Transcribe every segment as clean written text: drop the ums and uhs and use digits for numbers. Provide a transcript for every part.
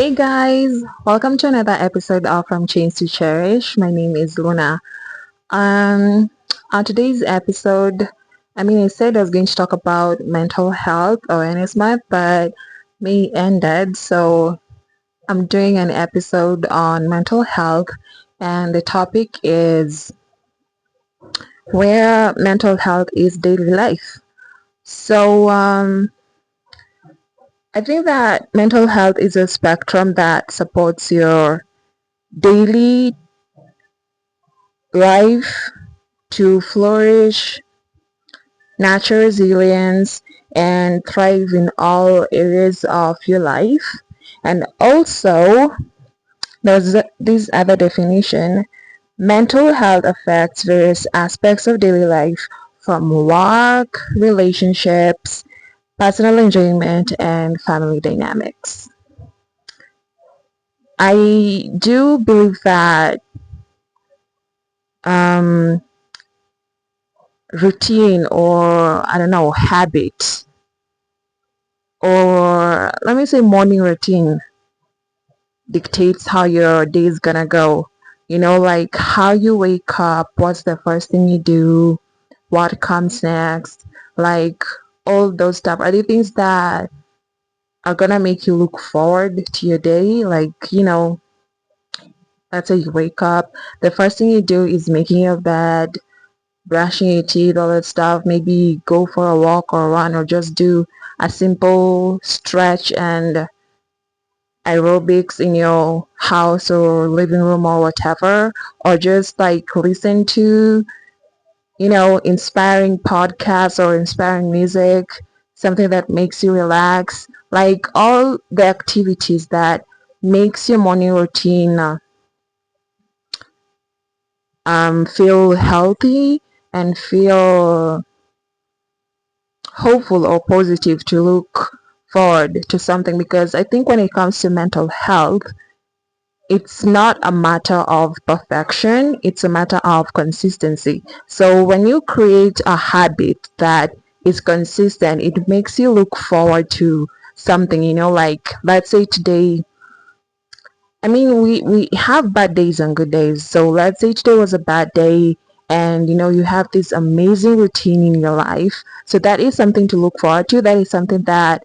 Hey guys, welcome to another episode of From Change to Cherish. My name is Luna. Um, on today's episode, I said I was going to talk about mental health awareness month, but May ended, so I'm doing an episode on mental health, and the topic is where mental health is daily life. So, I think that mental health is a spectrum that supports your daily life to flourish, natural resilience, and thrive in all areas of your life. And also, there's this other definition: mental health affects various aspects of daily life, from work, relationships, personal enjoyment, and family dynamics. I do believe that um, routine, or I don't know, habit, or let me say morning routine, dictates how your day is gonna go. Like how you wake up, what's the first thing you do, what comes next, like all those stuff. Are the things that are gonna make you look forward to your day? Let's say you wake up, the first thing you do is making your bed, brushing your teeth, all that stuff. Maybe go for a walk or run, or just do a simple stretch and aerobics in your house or living room or whatever, or just like listen to inspiring podcasts or inspiring music, something that makes you relax, like all the activities that makes your morning routine feel healthy and feel hopeful or positive to look forward to something. Because I think when it comes to mental health, it's not a matter of perfection, it's a matter of consistency. So when you create a habit that is consistent, it makes you look forward to something. Like let's say today, we have bad days and good days. So let's say today was a bad day, and you have this amazing routine in your life. So that is something to look forward to. That is something that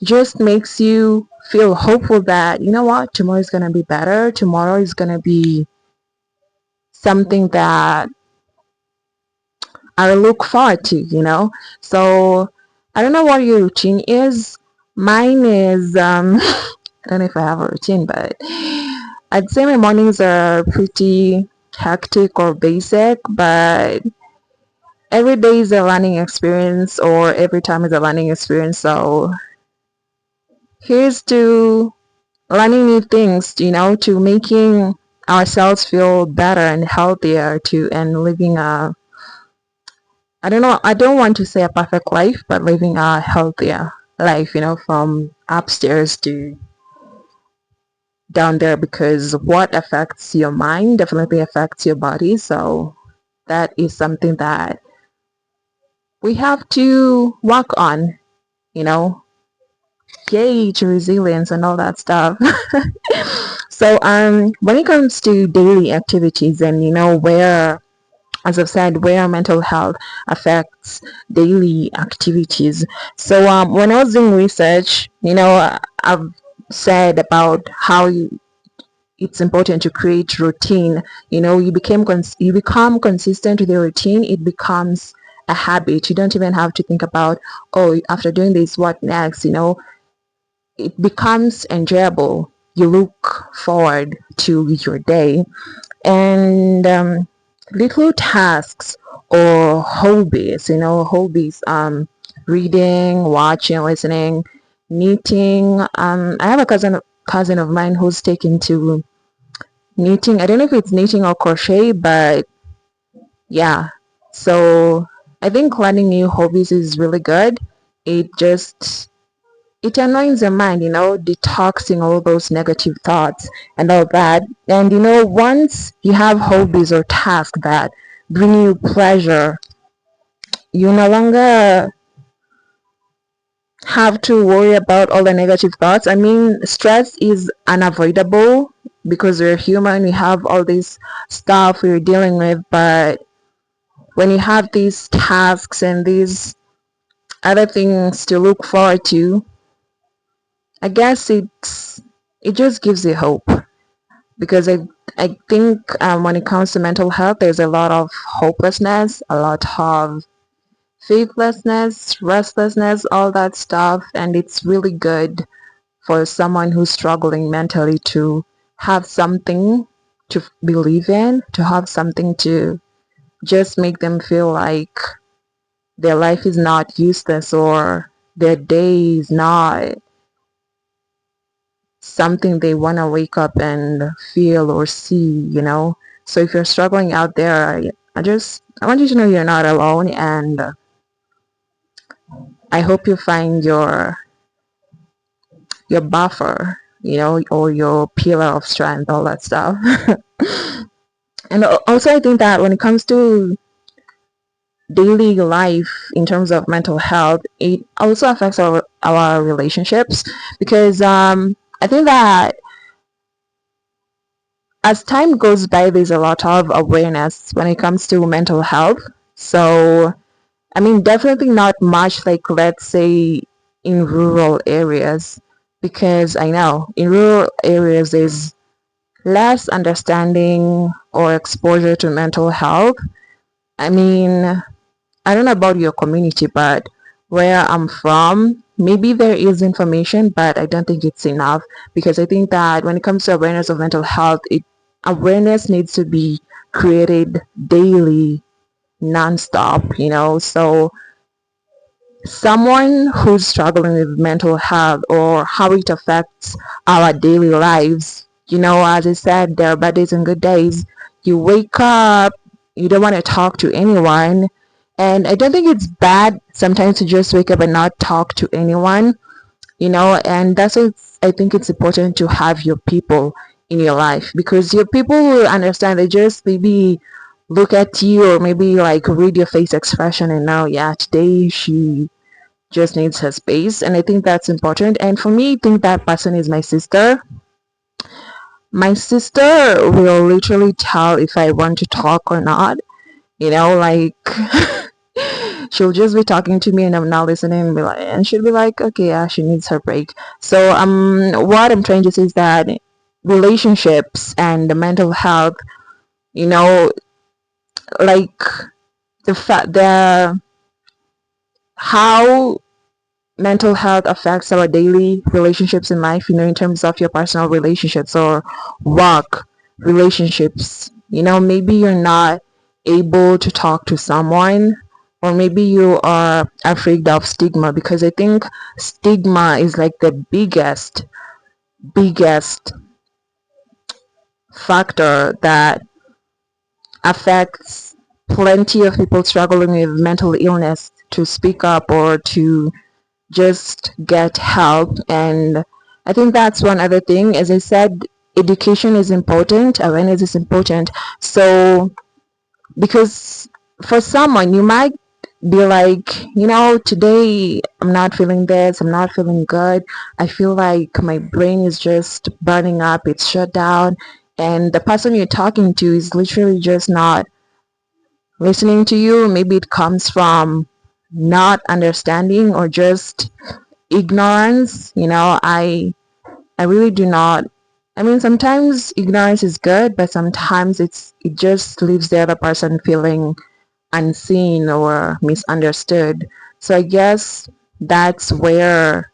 just makes you feel hopeful that what, tomorrow is going to be better. Tomorrow is going to be something that I look forward to. So I don't know what your routine is. Mine is I don't know if I have a routine, but I'd say my mornings are pretty hectic or basic, but every day is a learning experience, or every time is a learning experience. So here's to learning new things, to making ourselves feel better and healthier, to and living a, I don't know, I don't want to say a perfect life, but living a healthier life, from upstairs to down there, because what affects your mind definitely affects your body. So that is something that we have to work on, you know, gauge resilience and all that stuff. So when it comes to daily activities, and where, as I've said, where mental health affects daily activities. So when I was doing research, I've said about how it's important to create routine. You become consistent with your routine. It becomes a habit. You don't even have to think about, oh, after doing this, what next. It becomes enjoyable. You look forward to your day. And little tasks or hobbies, reading, watching, listening, knitting. I have a cousin of mine who's taken to knitting. I don't know if it's knitting or crochet, but yeah. So I think learning new hobbies is really good. It just it annoys your mind, detoxing all those negative thoughts and all that. And once you have hobbies or tasks that bring you pleasure, you no longer have to worry about all the negative thoughts. I mean, stress is unavoidable because we're human, we have all this stuff we're dealing with, but when you have these tasks and these other things to look forward to, I guess it just gives you hope because I think when it comes to mental health, there's a lot of hopelessness, a lot of faithlessness, restlessness, all that stuff, and it's really good for someone who's struggling mentally to have something to believe in, to have something to just make them feel like their life is not useless or their day is not something they want to wake up and feel or see. So if you're struggling out there, I want you to know you're not alone, and I hope you find your buffer, or your pillar of strength, all that stuff. And also, I think that when it comes to daily life in terms of mental health, it also affects our relationships because I think that as time goes by, there's a lot of awareness when it comes to mental health. So, I mean, definitely not much like, let's say, in rural areas, because I know in rural areas there's less understanding or exposure to mental health. I mean, I don't know about your community, but where I'm from, maybe there is information, but I don't think it's enough because I think that when it comes to awareness of mental health, awareness needs to be created daily, nonstop. So someone who's struggling with mental health or how it affects our daily lives, as I said, there are bad days and good days. You wake up, you don't want to talk to anyone, and I don't think it's bad sometimes to just wake up and not talk to anyone. And that's why I think it's important to have your people in your life because your people will understand. They just maybe look at you or maybe like read your face expression and know, yeah, today she just needs her space. And I think that's important. And for me, I think that person is my sister. My sister will literally tell if I want to talk or not. Like she'll just be talking to me and I'm not listening and she'll be like, okay, yeah, she needs her break. So what I'm trying to say is that relationships and the mental health, you know, like the how mental health affects our daily relationships in life, in terms of your personal relationships or work relationships. Maybe you're not able to talk to someone, or maybe you are afraid of stigma, because I think stigma is like the biggest factor that affects plenty of people struggling with mental illness to speak up or to just get help. And I think that's one other thing. As I said, education is important, awareness is important. So because for someone you might be like, today I'm not feeling this, I'm not feeling good, I feel like my brain is just burning up, it's shut down, and the person you're talking to is literally just not listening to you. Maybe it comes from not understanding or just ignorance. I really do not. I mean, sometimes ignorance is good, but sometimes it just leaves the other person feeling unseen or misunderstood. So I guess that's where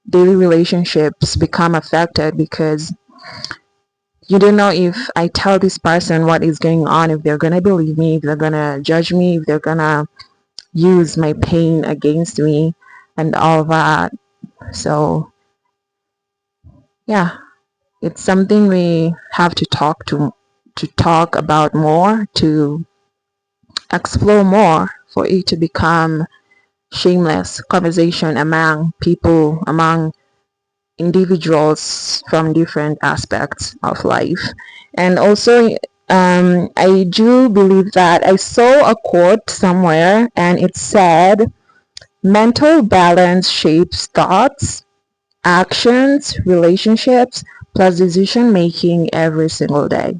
daily relationships become affected, because you don't know if I tell this person what is going on, if they're gonna believe me, if they're gonna judge me, if they're gonna use my pain against me and all that. So yeah, it's something we have to talk about more, to explore more, for it to become shameless conversation among people, among individuals from different aspects of life. And also, I do believe that I saw a quote somewhere and it said, Mental balance shapes thoughts, actions, relationships, plus decision making every single day.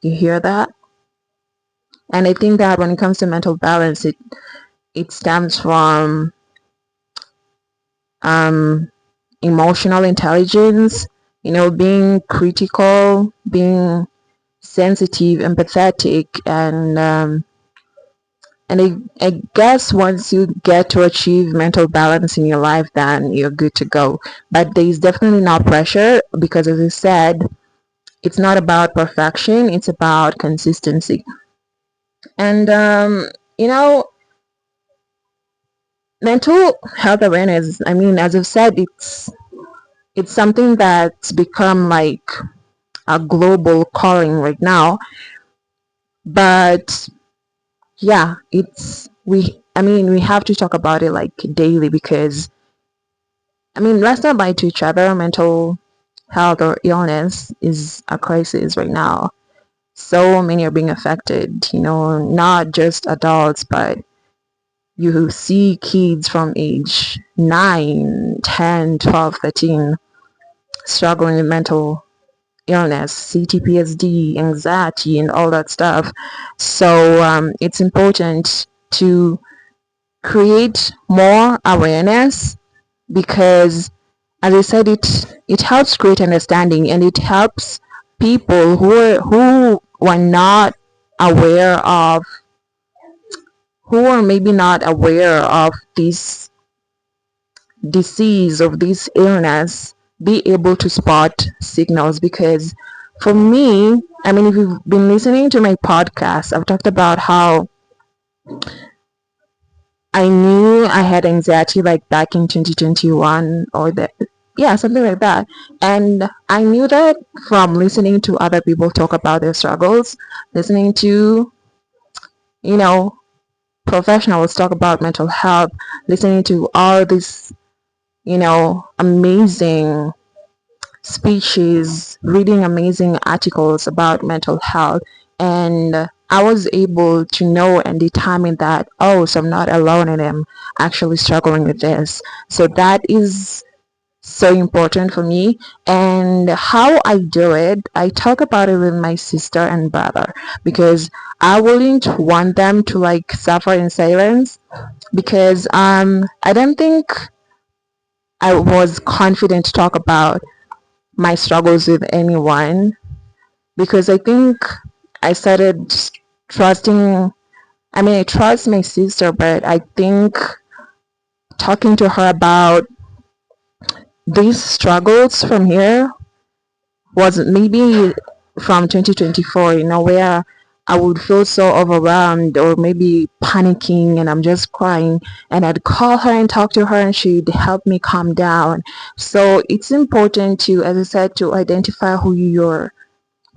You hear that? And I think that when it comes to mental balance, it stems from um, emotional intelligence, being critical, being sensitive, empathetic, and I guess once you get to achieve mental balance in your life, then you're good to go. But there is definitely not pressure because, as I said, it's not about perfection, it's about consistency. And, you know, mental health awareness, I mean, as I've said, it's something that's become like a global calling right now. But yeah, we have to talk about it like daily because let's not lie to each other. Mental health or illness is a crisis right now. So many are being affected, not just adults, but you see kids from age 9, 10, 12, 13 struggling with mental illness, CTPSD, anxiety, and all that stuff. So it's important to create more awareness because, as I said, it helps create understanding and it helps people who were not aware of who are maybe not aware of this disease of this illness be able to spot signals. Because for me, if you've been listening to my podcast, I've talked about how I knew I had anxiety like back in 2021 or that, yeah, something like that. And I knew that from listening to other people talk about their struggles, listening to, you know, professionals talk about mental health, listening to all these, amazing speeches, reading amazing articles about mental health, and I was able to know and determine that, oh, so I'm not alone and I'm actually struggling with this. So that is so important for me. And how I do it, I talk about it with my sister and brother because I wouldn't want them to like suffer in silence because I don't think I was confident to talk about my struggles with anyone because I think I started trusting. I trust my sister, but I think talking to her about these struggles from here was maybe from 2024, where I would feel so overwhelmed or maybe panicking and I'm just crying. And I'd call her and talk to her and she'd help me calm down. So it's important to, as I said, to identify who your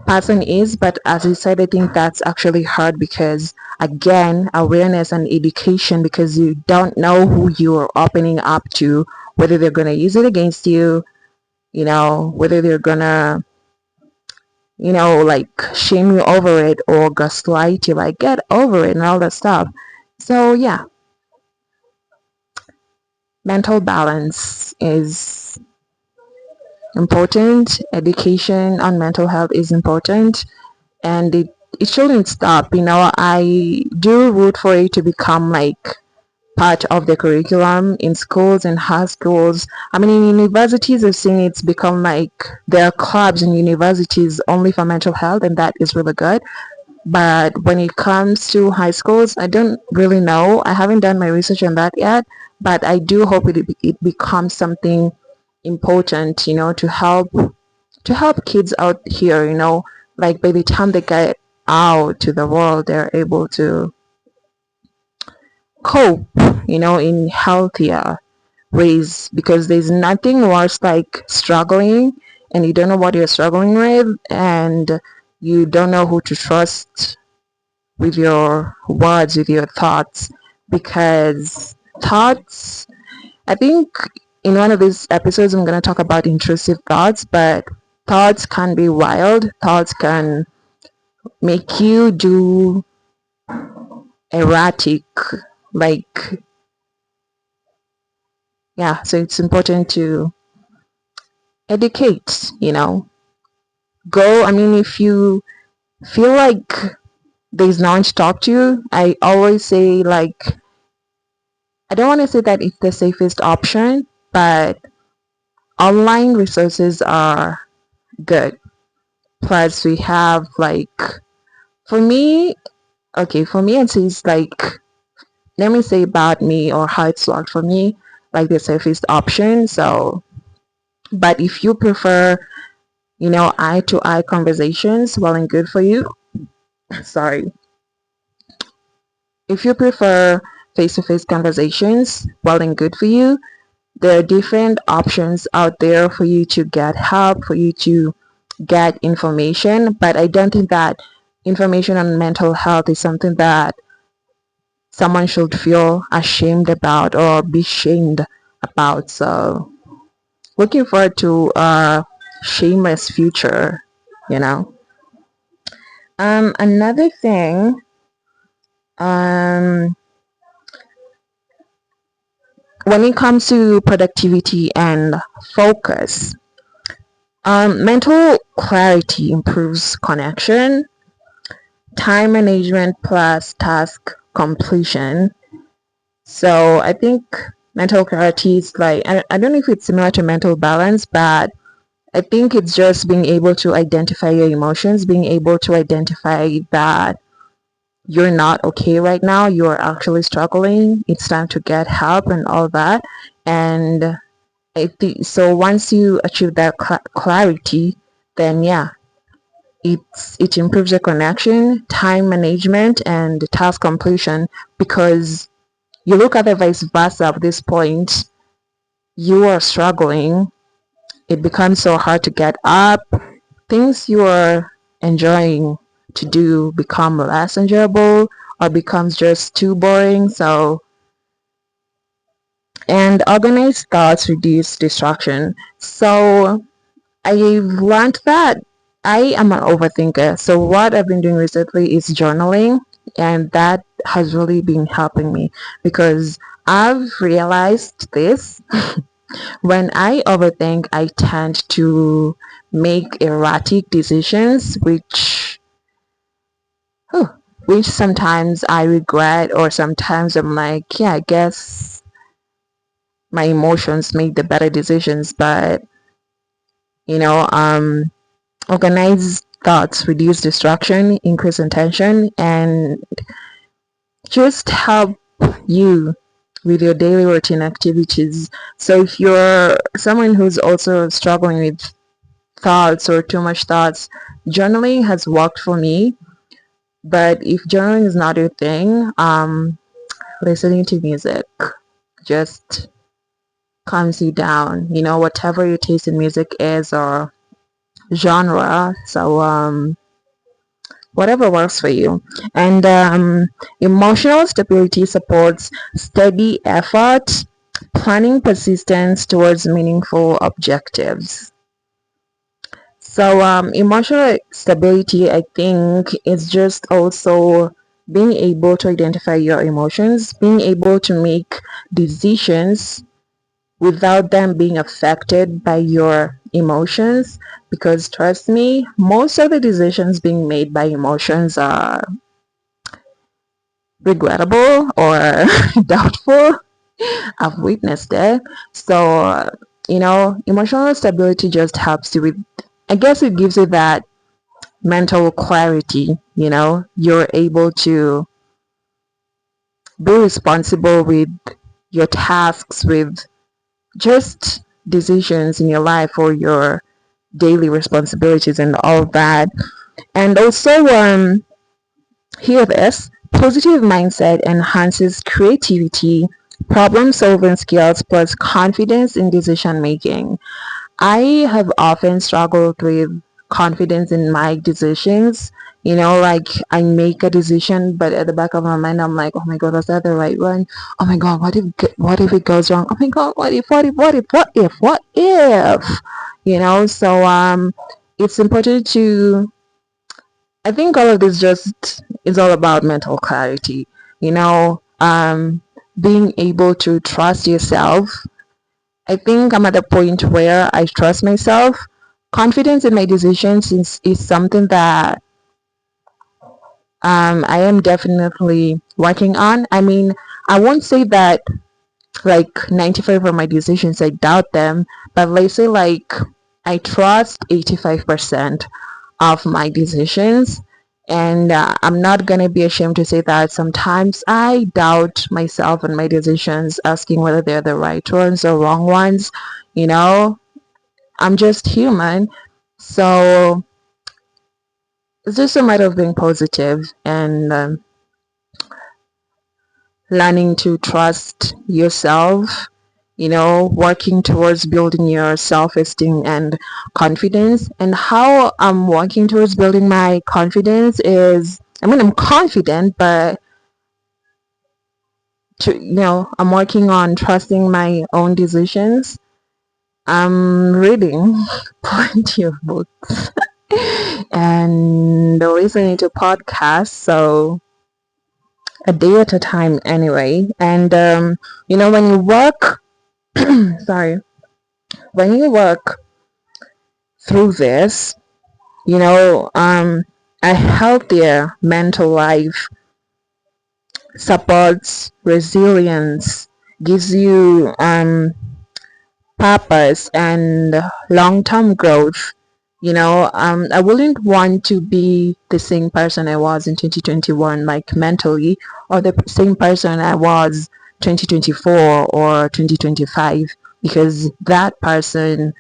person is. But as I said, I think that's actually hard because, again, awareness and education, because you don't know who you're opening up to, whether they're going to use it against you, whether they're going to like shame you over it or gaslight you, like get over it and all that stuff. So yeah, mental balance is important. Education on mental health is important, and it shouldn't stop. I do root for it to become like part of the curriculum in schools and high schools. In universities, I've seen it's become like there are clubs in universities only for mental health, and that is really good. But when it comes to high schools, I don't really know. I haven't done my research on that yet, but I do hope it becomes something important, to help kids out here, like by the time they get out to the world, they're able to cope, in healthier ways because there's nothing worse like struggling and you don't know what you're struggling with and you don't know who to trust with your words, with your thoughts, because thoughts, I think in one of these episodes, I'm going to talk about intrusive thoughts, but thoughts can be wild. Thoughts can make you do erratic, Like, yeah, so it's important to educate, go. I mean, if you feel like there's no one to talk to, I always say, like, I don't want to say that it's the safest option, but online resources are good. Plus, we have, like, for me, okay, for me, it's like, let me say about me or how it's worked for me, like the safest option. So, but if you prefer, eye to eye conversations, well and good for you. Sorry. If you prefer face to face conversations, well and good for you. There are different options out there for you to get help, for you to get information, but I don't think that information on mental health is something that someone should feel ashamed about or be shamed about. So, looking forward to a shameless future, you know. Another thing, um, when it comes to productivity and focus, mental clarity improves connection, time management plus task completion. So I think mental clarity is like, I don't know if it's similar to mental balance, but I think it's just being able to identify your emotions, being able to identify that you're not okay right now, you're actually struggling, it's time to get help and all that. And I think so once you achieve that clarity, then yeah, it improves your connection, time management, and task completion. Because you look at the vice versa at this point, you are struggling, it becomes so hard to get up, things you are enjoying to do become less enjoyable or becomes just too boring. So, and organized thoughts reduce distraction. So I've learned that I am an overthinker. So what I've been doing recently is journaling, and that has really been helping me because I've realized this. When I overthink, I tend to make erratic decisions, whew, which sometimes I regret, or sometimes I'm like, yeah, I guess my emotions make the better decisions. But you know, organized thoughts reduce distraction, increase intention, and just help you with your daily routine activities. So if you're someone who's also struggling with thoughts or too much thoughts, journaling has worked for me. But if journaling is not your thing, listening to music just calms you down. Whatever your taste in music is or genre. So whatever works for you. And emotional stability supports steady effort, planning persistence towards meaningful objectives. So emotional stability, I think, is just also being able to identify your emotions, being able to make decisions without them being affected by your emotions. Because trust me, most of the decisions being made by emotions are regrettable or doubtful. I've witnessed it. So, emotional stability just helps you with, I guess it gives you that mental clarity. You're able to be responsible with your tasks, with just decisions in your life or your daily responsibilities and all that. And also, hear this, positive mindset enhances creativity, problem solving skills, plus confidence in decision making. I have often struggled with confidence in my decisions. Like I make a decision, but at the back of my mind, I'm like, oh my god, was that the right one? Oh my god, what if it goes wrong? Oh my god, what if? So it's important to. I think all of this just is all about mental clarity. being able to trust yourself. I think I'm at a point where I trust myself. Confidence in my decisions is something that I am definitely working on. I mean, I won't say that like 95 of my decisions I doubt them, but let's say like I trust 85% of my decisions. And I'm not gonna be ashamed to say that sometimes I doubt myself and my decisions, asking whether they're the right ones or wrong ones. You know, I'm just human. So it's just a matter of being positive and learning to trust yourself, working towards building your self-esteem and confidence. And how I'm working towards building my confidence is, I mean, I'm confident, but I'm working on trusting my own decisions. I'm reading plenty of books and listening to podcasts, so a day at a time anyway. And when you work sorry, when you work through this, a healthier mental life supports resilience, gives you purpose and long-term growth. I wouldn't want to be the same person I was in 2021, like mentally, or the same person I was 2024 or 2025, because that person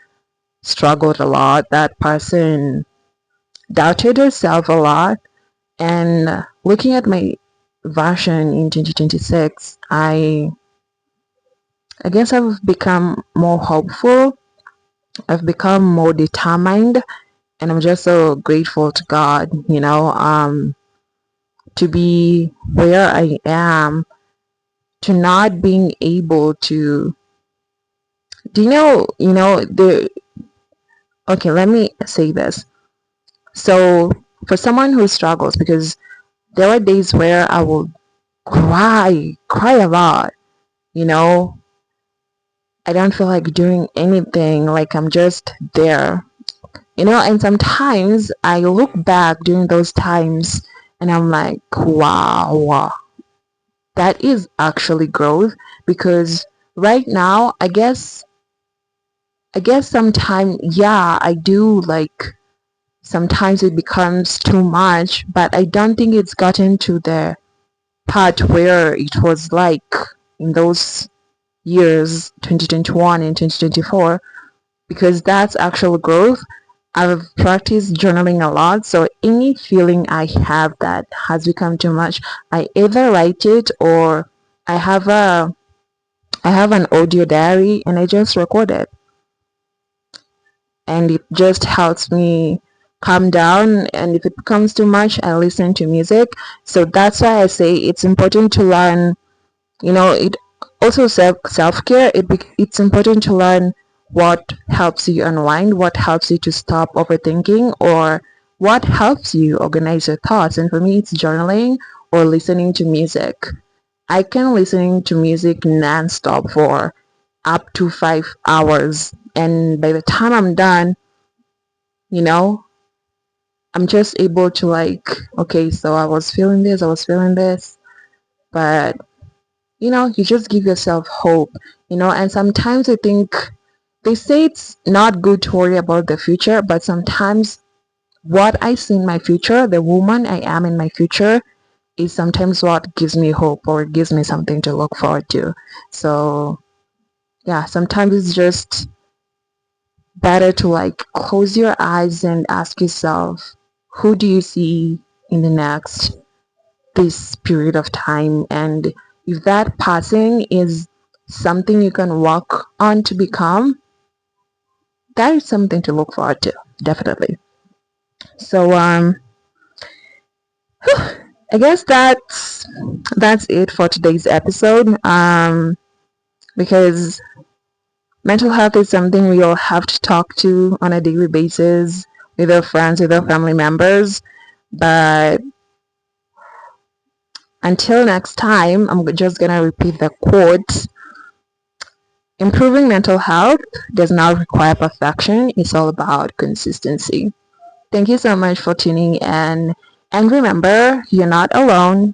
struggled a lot. That person doubted herself a lot. And looking at my version in 2026, I guess I've become more hopeful. I've become more determined, and I'm just so grateful to God, to be where I am, to not being able to. Do the okay, let me say this. So for someone who struggles, because there are days where I will cry a lot, you know. I don't feel like doing anything, like I'm just there, and sometimes I look back during those times and I'm like, wow, that is actually growth. Because right now, I guess sometimes, yeah, I do, like, sometimes it becomes too much, but I don't think it's gotten to the part where it was like in those years 2021 and 2024, because that's actual growth. I've practiced journaling a lot, so any feeling I have that has become too much, I either write it, or I have a I have an audio diary and I just record it, and it just helps me calm down. And if it becomes too much, I listen to music. So that's why I say it's important to learn. It also self-care. It's important to learn what helps you unwind, what helps you to stop overthinking, or what helps you organize your thoughts. And for me, it's journaling or listening to music. I can listen to music non-stop for up to 5 hours, and by the time I'm done, you know I'm just able to, like, okay, so I was feeling this, but you just give yourself hope. And sometimes I think they say it's not good to worry about the future, but sometimes what I see in my future, the woman I am in my future, is sometimes what gives me hope or gives me something to look forward to. So yeah, sometimes it's just better to, like, close your eyes and ask yourself, who do you see in the next this period of time? And if that passing is something you can work on to become, that is something to look forward to, definitely. So I guess that's it for today's episode. Because mental health is something we all have to talk to on a daily basis, with our friends, with our family members. But Until next time, I'm just gonna repeat the quote. Improving mental health does not require perfection. It's all about consistency. Thank you so much for tuning in. And remember, you're not alone.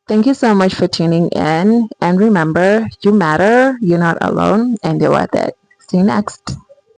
Thank you so much for tuning in. And remember, you matter, you're not alone, and you're worth it. See you next.